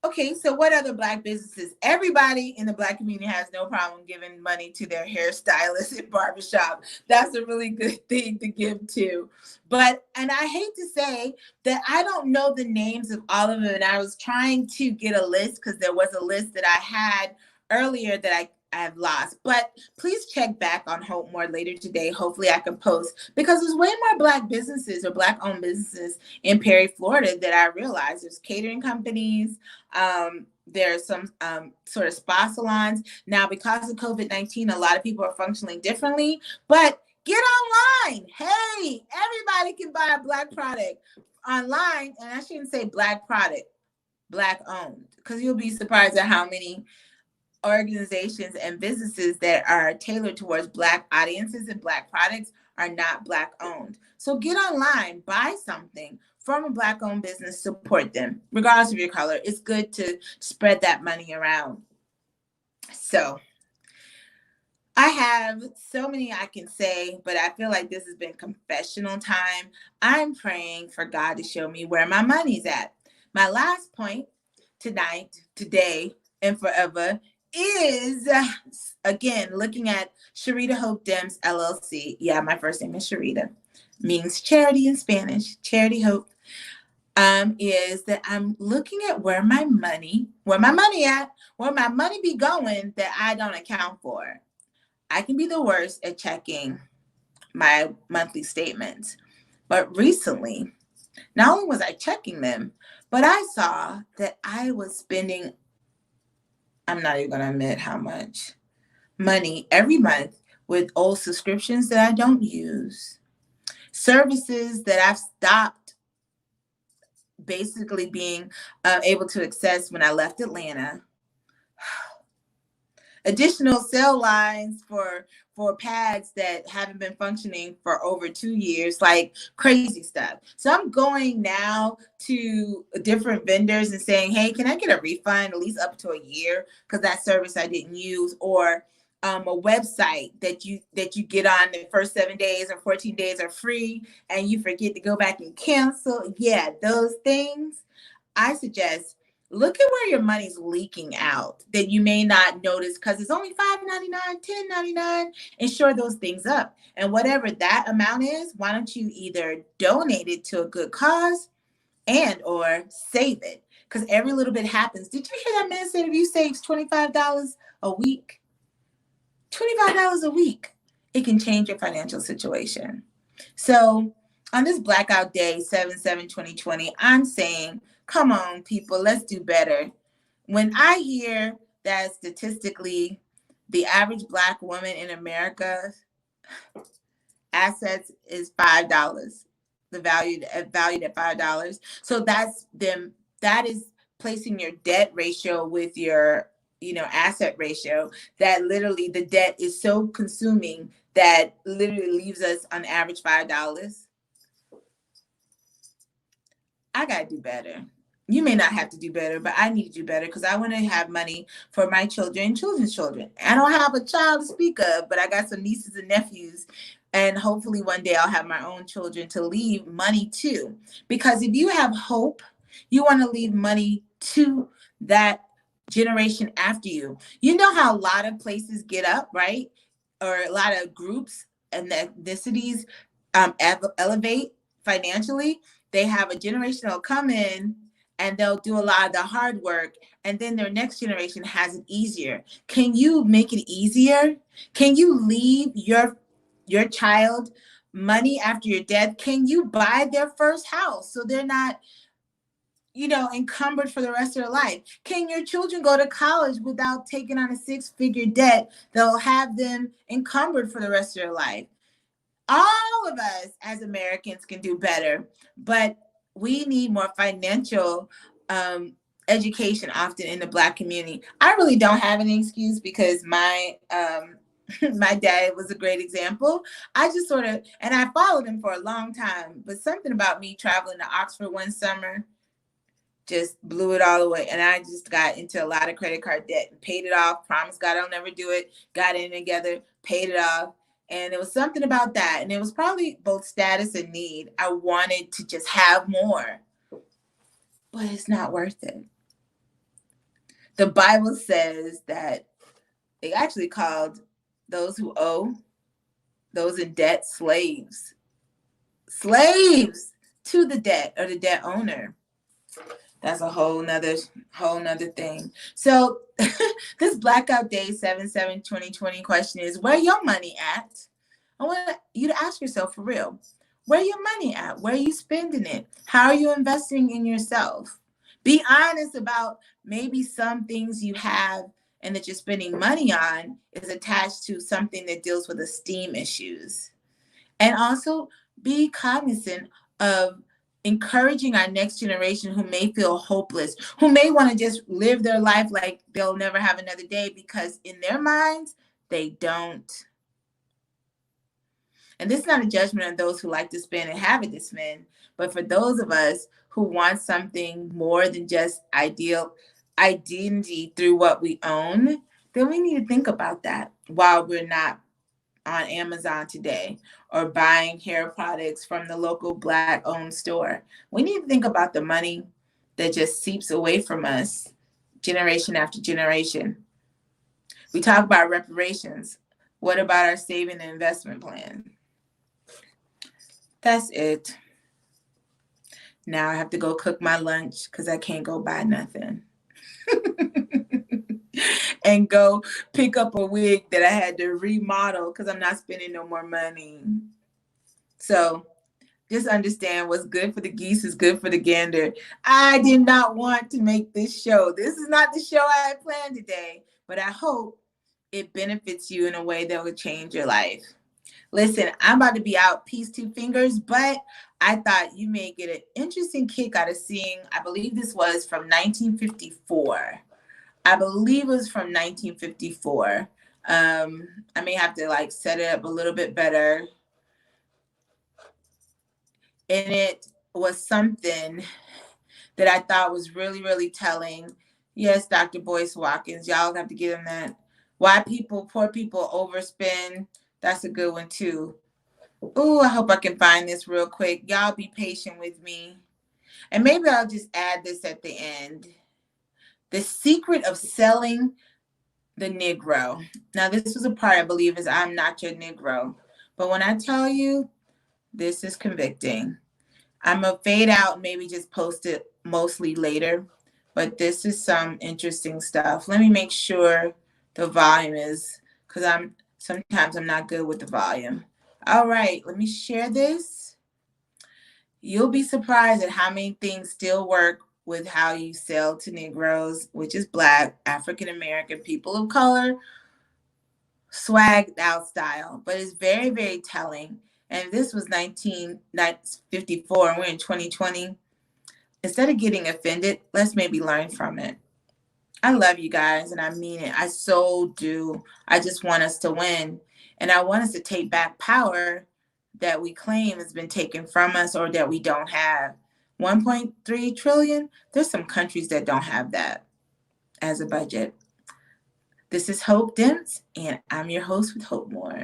okay, so what other Black businesses? Everybody in the Black community has no problem giving money to their hairstylist and barbershop. That's a really good thing to give to. But, and I hate to say that I don't know the names of all of them. And I was trying to get a list because there was a list that I had earlier that I have lost. But please check back on Hope More later today. Hopefully I can post, because there's way more Black businesses or Black owned businesses in Perry, Florida that I realized. There's catering companies. There's some sort of spa salons. Now, because of COVID-19, a lot of people are functioning differently, but get online. Hey, everybody can buy a Black product online. And I shouldn't say Black product, Black owned, because you'll be surprised at how many organizations and businesses that are tailored towards Black audiences and Black products are not Black owned. So get online, buy something from a Black owned business, support them, regardless of your color. It's good to spread that money around. So I have so many I can say, but I feel like this has been confessional time. I'm praying for God to show me where my money's at. My last point tonight, today, and forever is, again, looking at Sharita Hope Dems LLC. Yeah, my first name is Sharita. Means charity in Spanish. Charity Hope. Is that I'm looking at where my money be going that I don't account for. I can be the worst at checking my monthly statements. But recently, not only was I checking them, but I saw that I was spending, I'm not even going to admit how much money every month with old subscriptions that I don't use, services that I've stopped basically being able to access when I left Atlanta, additional cell lines for pads that haven't been functioning for over 2 years, like crazy stuff. So I'm going now to different vendors and saying, hey, can I get a refund at least up to a year because that service I didn't use, or a website that you get on the first 7 days or 14 days are free and you forget to go back and cancel. Yeah, those things. I suggest look at where your money's leaking out that you may not notice because it's only $5.99, $10.99, and shore those things up. And whatever that amount is, why don't you either donate it to a good cause and or save it? Because every little bit happens. Did you hear that man say if you save $25 a week, $25 a week, it can change your financial situation. So on this Blackout Day, 7/7/2020, I'm saying, come on, people, let's do better. When I hear that statistically, the average Black woman in America assets is $5, the valued at $5. So that's them. That is placing your debt ratio with your, asset ratio. That literally the debt is so consuming that literally leaves us on average $5. I got to do better. You may not have to do better, but I need to do better because I want to have money for my children and children's children. I don't have a child to speak of, but I got some nieces and nephews. And hopefully one day I'll have my own children to leave money to. Because if you have hope, you want to leave money to that generation after you. You know how a lot of places get up, right? Or a lot of groups and ethnicities elevate financially. They have a generation that'll come in and they'll do a lot of the hard work, and then their next generation has it easier. Can you make it easier? Can you leave your child money after your death? Can you buy their first house so they're not, encumbered for the rest of their life? Can your children go to college without taking on a 6-figure debt that'll have them encumbered for the rest of their life? All of us as Americans can do better, but we need more financial education often in the Black community. I really don't have any excuse because my my dad was a great example. I just sort of, and I followed him for a long time, but something about me traveling to Oxford one summer just blew it all away. And I just got into a lot of credit card debt and paid it off. Promised God I'll never do it. Got in together, paid it off. And it was something about that. And it was probably both status and need. I wanted to just have more, but it's not worth it. The Bible says that they actually called those who owe, those in debt, slaves. Slaves to the debt or the debt owner. That's a whole nother thing. So this Blackout Day 7/7/2020 question is, where your money at? I want you to ask yourself for real. Where your money at? Where are you spending it? How are you investing in yourself? Be honest about maybe some things you have and that you're spending money on is attached to something that deals with esteem issues. And also be cognizant of encouraging our next generation who may feel hopeless, who may want to just live their life like they'll never have another day because in their minds, they don't. And this is not a judgment on those who like to spend and have it to spend, but for those of us who want something more than just identity through what we own, then we need to think about that while we're not on Amazon today or buying hair products from the local Black owned store. We need to think about the money that just seeps away from us generation after generation. We talk about reparations. What about our saving and investment plan? That's it. Now I have to go cook my lunch because I can't go buy nothing. And go pick up a wig that I had to remodel because I'm not spending no more money. So just understand what's good for the geese is good for the gander. I did not want to make this show. This is not the show I had planned today, but I hope it benefits you in a way that will change your life. Listen, I'm about to be out. Peace, two fingers, but I thought you may get an interesting kick out of seeing, I believe this was from 1954. I believe it was from 1954. I may have to set it up a little bit better. And it was something that I thought was really, really telling. Yes, Dr. Boyce Watkins, y'all have to give him that. Why poor people overspend. That's a good one too. Ooh, I hope I can find this real quick. Y'all be patient with me. And maybe I'll just add this at the end. The secret of selling the Negro. Now, this was a part I believe is I'm not your Negro. But when I tell you, this is convicting. I'm going to fade out and maybe just post it mostly later. But this is some interesting stuff. Let me make sure the volume is, because sometimes I'm not good with the volume. All right, let me share this. You'll be surprised at how many things still work with how you sell to Negroes, which is Black, African American, people of color, swagged out style. But it's very, very telling. And this was 1954, and we're in 2020. Instead of getting offended, let's maybe learn from it. I love you guys, and I mean it. I so do. I just want us to win. And I want us to take back power that we claim has been taken from us or that we don't have. 1.3 trillion, there's some countries that don't have that as a budget. This is Hope Dents, and I'm your host with Hope Moore.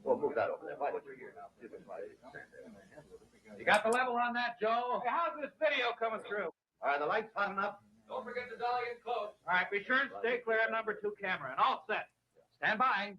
Well, move that over there. Why don't you hear? You got the level on that, Joe? Hey, how's this video coming through? All right, the light's hot enough. Don't forget to dial in close. All right, be sure and stay clear of number 2 camera. And all set. Stand by.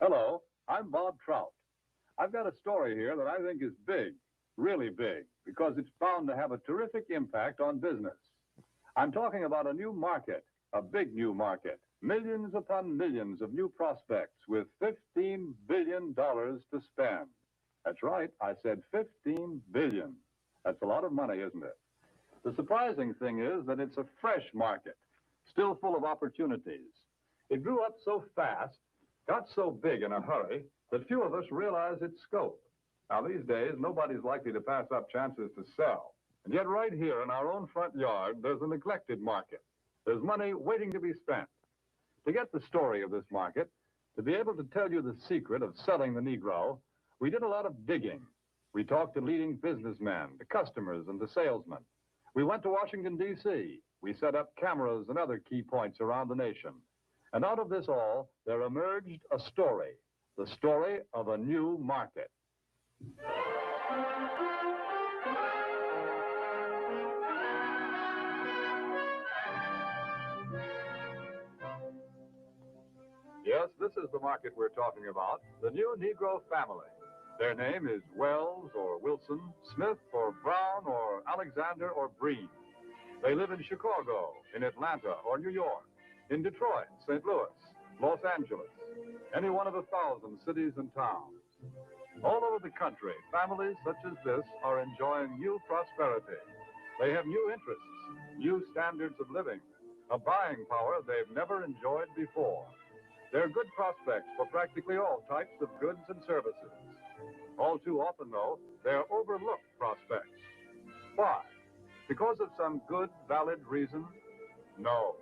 Hello, I'm Bob Trout. I've got a story here that I think is big, really big, because it's bound to have a terrific impact on business. I'm talking about a new market, a big new market, millions upon millions of new prospects with $15 billion to spend. That's right, I said $15 billion. That's a lot of money, isn't it? The surprising thing is that it's a fresh market, still full of opportunities. It grew up so fast, got so big in a hurry, that few of us realize its scope. Now, these days, nobody's likely to pass up chances to sell. And yet right here in our own front yard, there's a neglected market. There's money waiting to be spent. To get the story of this market, to be able to tell you the secret of selling the Negro, we did a lot of digging. We talked to leading businessmen, the customers, and the salesmen. We went to Washington, D.C. We set up cameras and other key points around the nation. And out of this all, there emerged a story, the story of a new market. Yes, this is the market we're talking about, the new Negro family. Their name is Wells or Wilson, Smith or Brown or Alexander or Breen. They live in Chicago, in Atlanta or New York, in Detroit, St. Louis, Los Angeles, any one of 1,000 cities and towns. All over the country, families such as this are enjoying new prosperity. They have new interests, new standards of living, a buying power they've never enjoyed before. They're good prospects for practically all types of goods and services. All too often, though, they're overlooked prospects. Why? Because of some good, valid reason? No.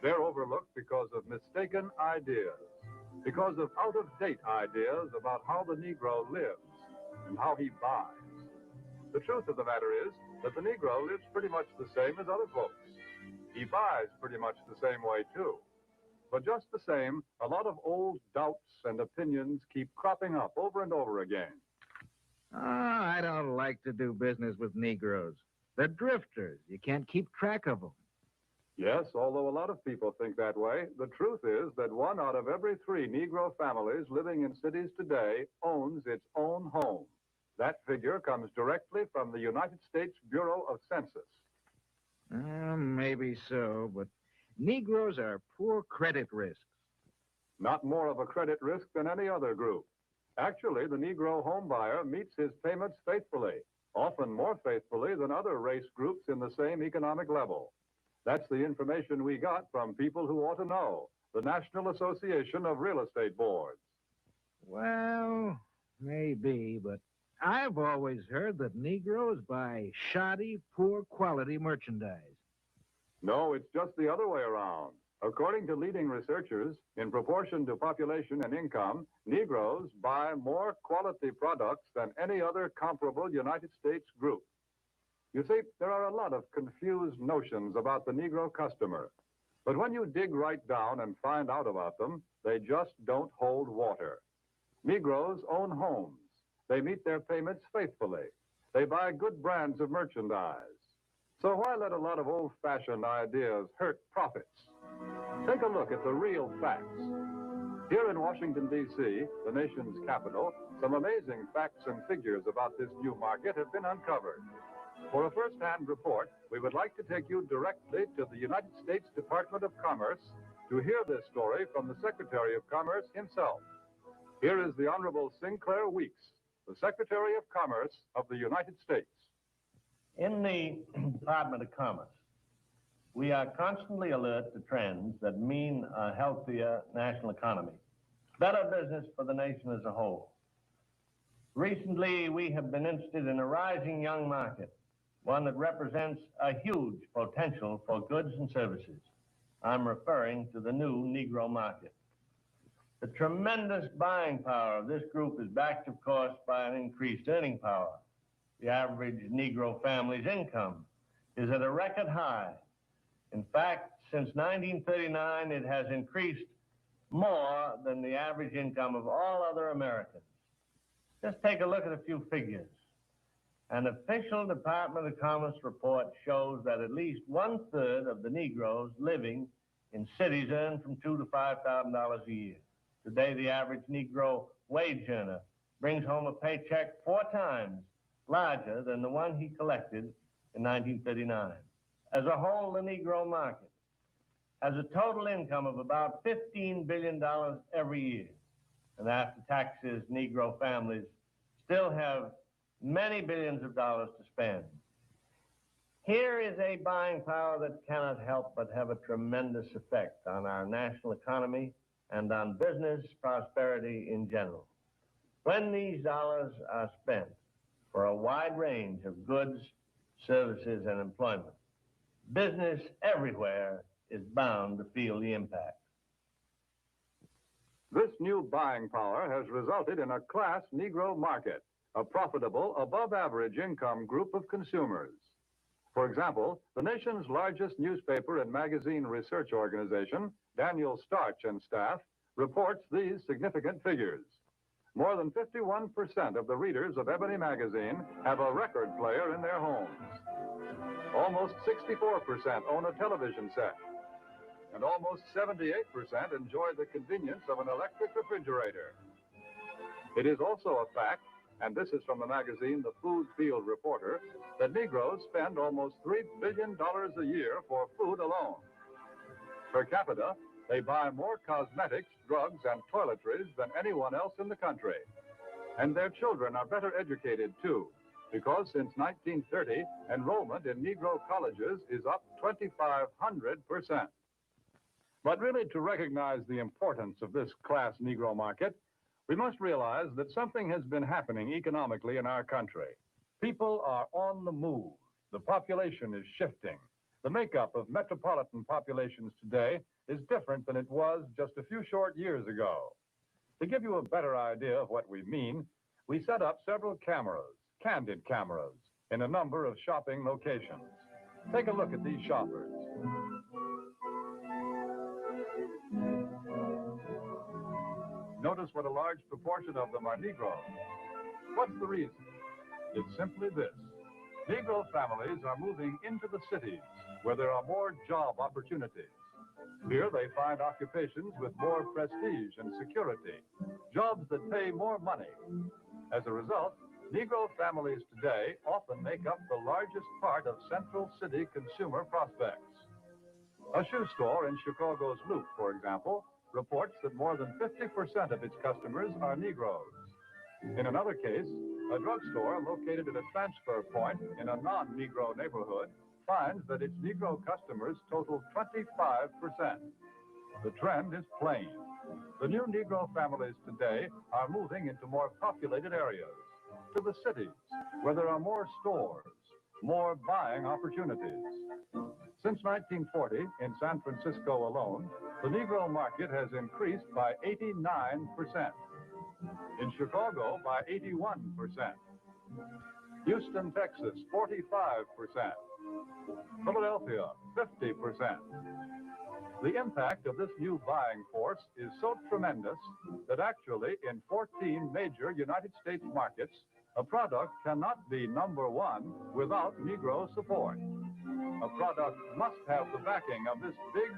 They're overlooked because of mistaken ideas, because of out-of-date ideas about how the Negro lives and how he buys. The truth of the matter is that the Negro lives pretty much the same as other folks. He buys pretty much the same way, too. But just the same, a lot of old doubts and opinions keep cropping up over and over again. Oh, I don't like to do business with Negroes. They're drifters. You can't keep track of them. Yes, although a lot of people think that way, the truth is that 1 out of every 3 Negro families living in cities today owns its own home. That figure comes directly from the United States Bureau of Census. Maybe so, but Negroes are poor credit risks. Not more of a credit risk than any other group. Actually, the Negro homebuyer meets his payments faithfully, often more faithfully than other race groups in the same economic level. That's the information we got from people who ought to know, the National Association of Real Estate Boards. Well, maybe, but I've always heard that Negroes buy shoddy, poor quality merchandise. No, it's just the other way around. According to leading researchers, in proportion to population and income, Negroes buy more quality products than any other comparable United States group. You see, there are a lot of confused notions about the Negro customer. But when you dig right down and find out about them, they just don't hold water. Negroes own homes. They meet their payments faithfully. They buy good brands of merchandise. So why let a lot of old-fashioned ideas hurt profits? Take a look at the real facts. Here in Washington, D.C., the nation's capital, some amazing facts and figures about this new market have been uncovered. For a first-hand report, we would like to take you directly to the United States Department of Commerce to hear this story from the Secretary of Commerce himself. Here is the Honorable Sinclair Weeks, the Secretary of Commerce of the United States. In the Department of Commerce, we are constantly alert to trends that mean a healthier national economy, better business for the nation as a whole. Recently, we have been interested in a rising young market, one that represents a huge potential for goods and services. I'm referring to the new Negro market. The tremendous buying power of this group is backed, of course, by an increased earning power. The average Negro family's income is at a record high. In fact, since 1939, it has increased more than the average income of all other Americans. Just take a look at a few figures. An official Department of Commerce report shows that at least 1/3 of the Negroes living in cities earn from $2,000 to $5,000 a year. Today, the average Negro wage earner brings home a paycheck 4 times larger than the one he collected in 1939. As a whole, the Negro market has a total income of about $15 billion every year. And after taxes, Negro families still have many billions of dollars to spend. Here is a buying power that cannot help but have a tremendous effect on our national economy and on business prosperity in general. When these dollars are spent for a wide range of goods, services, and employment, business everywhere is bound to feel the impact. This new buying power has resulted in a class Negro market, a profitable, above-average income group of consumers. For example, the nation's largest newspaper and magazine research organization, Daniel Starch and Staff, reports these significant figures. More than 51% of the readers of Ebony magazine have a record player in their homes. Almost 64% own a television set. And almost 78% enjoy the convenience of an electric refrigerator. It is also a fact, and this is from the magazine The Food Field Reporter, that Negroes spend almost $3 billion a year for food alone. Per capita, they buy more cosmetics, drugs, and toiletries than anyone else in the country. And their children are better educated, too, because since 1930, enrollment in Negro colleges is up 2,500%. But really, to recognize the importance of this class Negro market, we must realize that something has been happening economically in our country. People are on the move. The population is shifting. The makeup of metropolitan populations today is different than it was just a few short years ago. To give you a better idea of what we mean, we set up several cameras, candid cameras, in a number of shopping locations. Take a look at these shoppers. Notice what a large proportion of them are Negroes. What's the reason? It's simply this. Negro families are moving into the cities where there are more job opportunities. Here they find occupations with more prestige and security, jobs that pay more money. As a result, Negro families today often make up the largest part of central city consumer prospects. A shoe store in Chicago's Loop, for example, reports that more than 50% of its customers are Negroes. In another case, a drugstore located at a transfer point in a non-Negro neighborhood finds that its Negro customers total 25%. The trend is plain. The new Negro families today are moving into more populated areas, to the cities, where there are more stores, more buying opportunities. Since 1940, in San Francisco alone, the Negro market has increased by 89%. In Chicago, by 81%. Houston, Texas, 45%. Philadelphia, 50%. The impact of this new buying force is so tremendous that actually in 14 major United States markets, a product cannot be number one without Negro support. A product must have the backing of this big